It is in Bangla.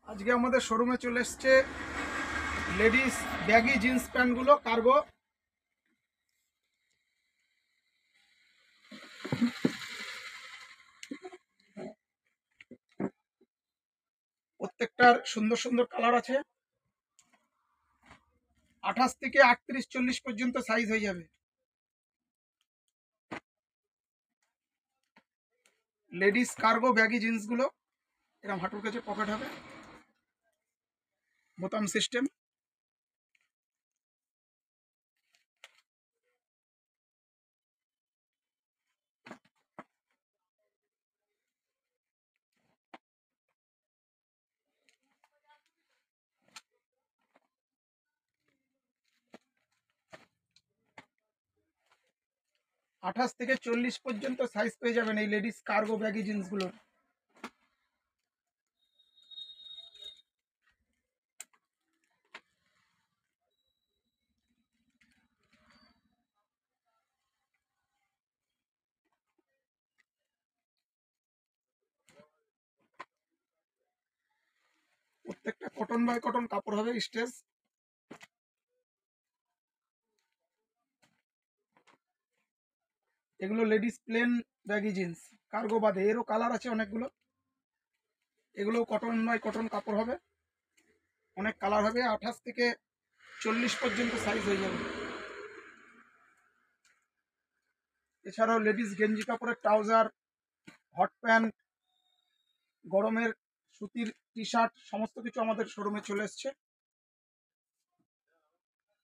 আজকে আমাদের শোরুমে চলে এসছে লেডিস ব্যাগি জিন্স প্যান্টগুলো কার্গো। প্রত্যেকটার সুন্দর সুন্দর কালার আছে। 28 থেকে 38 40 পর্যন্ত সাইজ হয়ে যাবে। লেডিস কার্গো ব্যাগি জিন্সগুলো এরকম হাঁটুর কাছে পকেট হবে, বোতাম সিস্টেম। আঠাশ থেকে 40 পর্যন্ত সাইজ পেয়ে যাবেন এই লেডিস কার্গো ব্যাগি জিন্সগুলো। প্রত্যেকটা কটন বাই কটন কাপড় হবে, স্টেজ। এগুলো ladies plain baggy jeans cargo বাদে, এরও কালার আছে অনেকগুলো। এগুলো কটন বাই কটন কাপড় হবে, অনেক কালার হবে। 28 থেকে 40 পর্যন্ত সাইজ হয়ে যাবে। এছাড়াও লেডিস গেঞ্জি কাপড়ের ট্রাউজার, হট প্যান্ট, গরমের সুতির টি শার্ট সমস্ত কিছু আমাদের শোরুমে চলে এসছে।